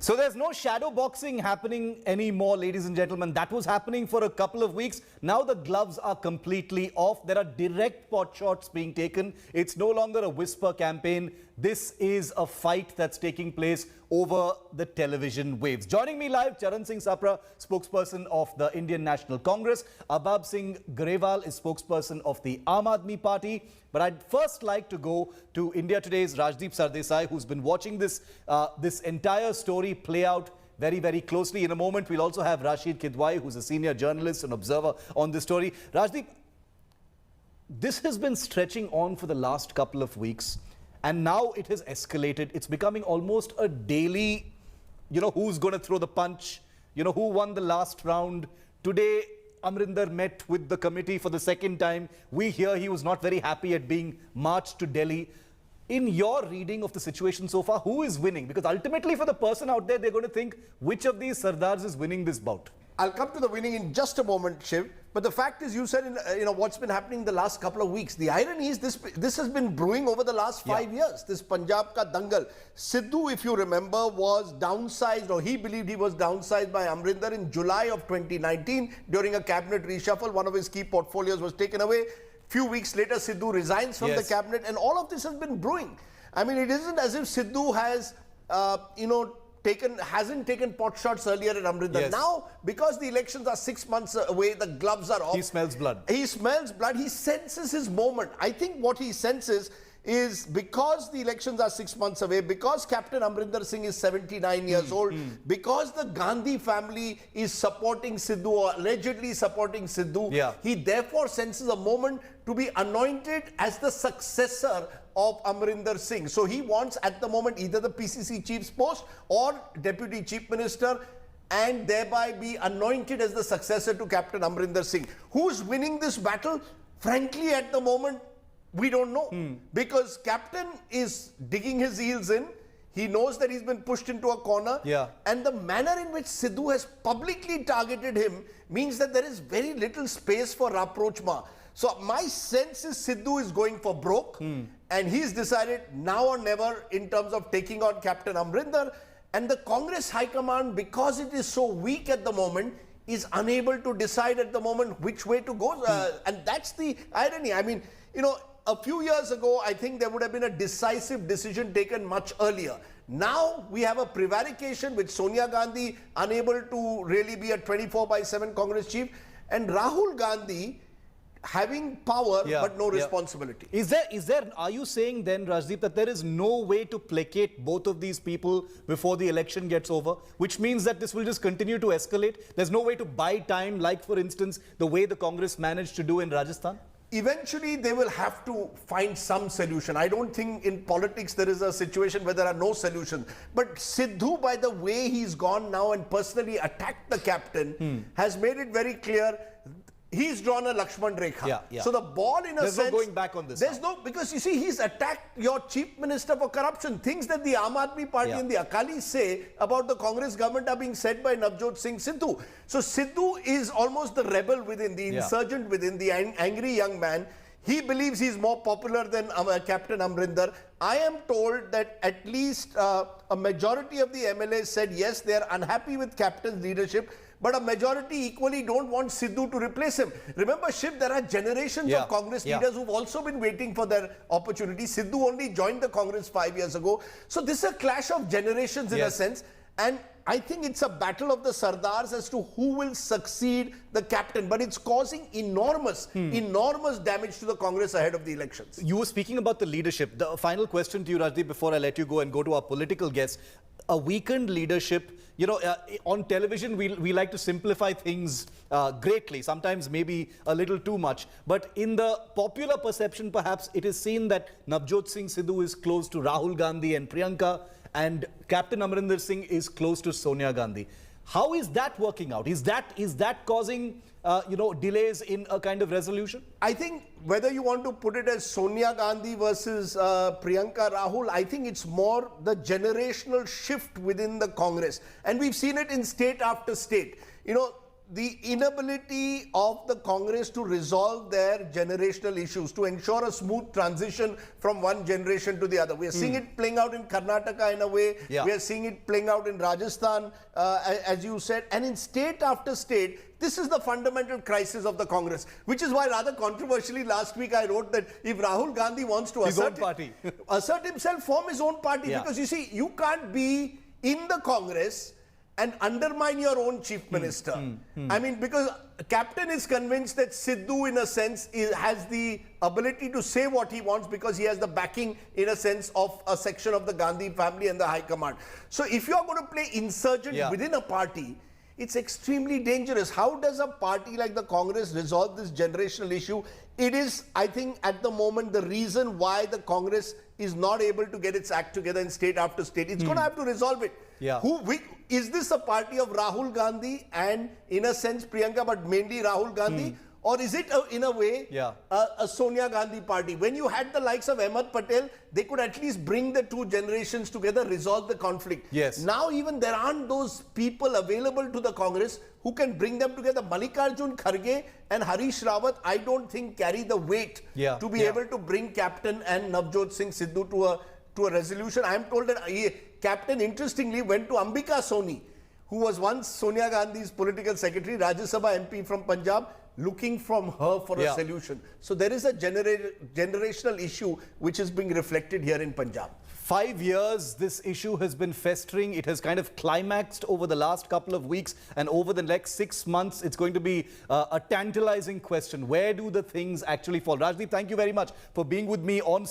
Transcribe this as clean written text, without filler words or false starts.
So there's no shadow boxing happening anymore, ladies and gentlemen. That was happening for a couple of weeks. Now the gloves are completely off. There are direct pot shots being taken. It's no longer a whisper campaign. This is a fight that's taking place over the television waves. Joining me live, Charan Singh Sapra, spokesperson of the Indian National Congress. Abab Singh Grewal is spokesperson of the Aam Aadmi Party. But I'd first like to go to India Today's Rajdeep Sardesai, who's been watching this entire story play out very, very closely. In a moment, we'll also have Rashid Kidwai, who's a senior journalist and observer on this story. Rajdeep, this has been stretching on for the last couple of weeks, and now it has escalated. It's becoming almost a daily, who's going to throw the punch, who won the last round. Today, Amarinder met with the committee for the second time. We hear he was not very happy at being marched to Delhi. In your reading of the situation so far, who is winning? Because ultimately for the person out there, they're going to think which of these Sardars is winning this bout. I'll come to the winning in just a moment, Shiv. But the fact is, you said, what's been happening the last couple of weeks. The irony is this has been brewing over the last 5 years. This Punjab ka dangal. Sidhu, if you remember, was downsized, or he believed he was downsized by Amarinder in July of 2019 during a cabinet reshuffle. One of his key portfolios was taken away. Few weeks later, Sidhu resigns from the cabinet, and all of this has been brewing. I mean, it isn't as if Sidhu has, hasn't taken pot shots earlier at Amarinder. Now, because the elections are 6 months away, the gloves are off. He smells blood. He smells blood. He senses his moment. I think what he senses is, because the elections are 6 months away, because Captain Amarinder Singh is 79 years old, because the Gandhi family is supporting Sidhu, or allegedly supporting Sidhu, he therefore senses a moment to be anointed as the successor of Amarinder Singh. So he wants at the moment either the PCC chief's post or deputy chief minister, and thereby be anointed as the successor to Captain Amarinder Singh. Who's winning this battle? Frankly, at the moment, we don't know, because Captain is digging his heels in. He knows that he's been pushed into a corner. And the manner in which Sidhu has publicly targeted him means that there is very little space for rapprochement. So my sense is Sidhu is going for broke, and he's decided now or never in terms of taking on Captain Amarinder. And the Congress High Command, because it is so weak at the moment, is unable to decide at the moment which way to go. And that's the irony. I mean, a few years ago, I think there would have been a decisive decision taken much earlier. Now we have a prevarication with Sonia Gandhi unable to really be a 24/7 Congress chief, and Rahul Gandhi having power but no responsibility. Are you saying then, Rajdeep, that there is no way to placate both of these people before the election gets over, which means that this will just continue to escalate? There's no way to buy time, like for instance, the way the Congress managed to do in Rajasthan? Eventually, they will have to find some solution. I don't think in politics there is a situation where there are no solutions. But Sidhu, by the way he's gone now and personally attacked the captain, has made it very clear he's drawn a Lakshman Rekha. So the ball, in a sense, there's no going back on this. There's no, because you see, he's attacked your chief minister for corruption. Things that the Aam Aadmi Party and the Akalis say about the Congress government are being said by Navjot Sidhu. So Sidhu is almost the rebel within, the insurgent within, the angry young man. He believes he's more popular than Captain Amarinder. I am told that at least a majority of the MLAs said yes, they are unhappy with Captain's leadership, but a majority equally don't want Sidhu to replace him. Remember, Shiv, there are generations of Congress leaders who've also been waiting for their opportunity. Sidhu only joined the Congress 5 years ago. So this is a clash of generations in a sense. And I think it's a battle of the Sardars as to who will succeed the captain. But it's causing enormous damage to the Congress ahead of the elections. You were speaking about the leadership. The final question to you, Rajdeep, before I let you go and go to our political guests. A weakened leadership, on television, we like to simplify things greatly, sometimes maybe a little too much. But in the popular perception, perhaps, it is seen that Navjot Singh Sidhu is close to Rahul Gandhi and Priyanka, and Captain Amarinder Singh is close to Sonia Gandhi. How is that working out? Is that causing delays in a kind of resolution? I think whether you want to put it as Sonia Gandhi versus Priyanka Rahul, I think it's more the generational shift within the Congress. And we've seen it in state after state. the inability of the Congress to resolve their generational issues, to ensure a smooth transition from one generation to the other. We are seeing it playing out in Karnataka in a way. Yeah. We are seeing it playing out in Rajasthan, as you said, and in state after state. This is the fundamental crisis of the Congress, which is why rather controversially last week I wrote that if Rahul Gandhi wants to assert himself, form his own party, because you see, you can't be in the Congress and undermine your own chief minister. I mean, because Captain is convinced that Sidhu, in a sense, has the ability to say what he wants because he has the backing, in a sense, of a section of the Gandhi family and the High Command. So if you're going to play insurgent within a party, it's extremely dangerous. How does a party like the Congress resolve this generational issue? It is, I think, at the moment, the reason why the Congress is not able to get its act together in state after state. It's going to have to resolve it. Yeah. Is this a party of Rahul Gandhi and, in a sense, Priyanka, but mainly Rahul Gandhi? Or is it, in a way, a Sonia Gandhi party? When you had the likes of Ahmed Patel, they could at least bring the two generations together, resolve the conflict. Yes. Now even there aren't those people available to the Congress who can bring them together. Mallikarjun Kharge and Harish Rawat, I don't think, carry the weight to be able to bring Captain and Navjot Singh Sidhu to a resolution. I am told that Captain, interestingly, went to Ambika Soni, who was once Sonia Gandhi's political secretary, Rajya Sabha MP from Punjab, looking from her for a solution. So there is a generational issue which is being reflected here in Punjab. 5 years this issue has been festering. It has kind of climaxed over the last couple of weeks, and over the next 6 months it's going to be a tantalizing question. Where do the things actually fall? Rajdeep, thank you very much for being with me on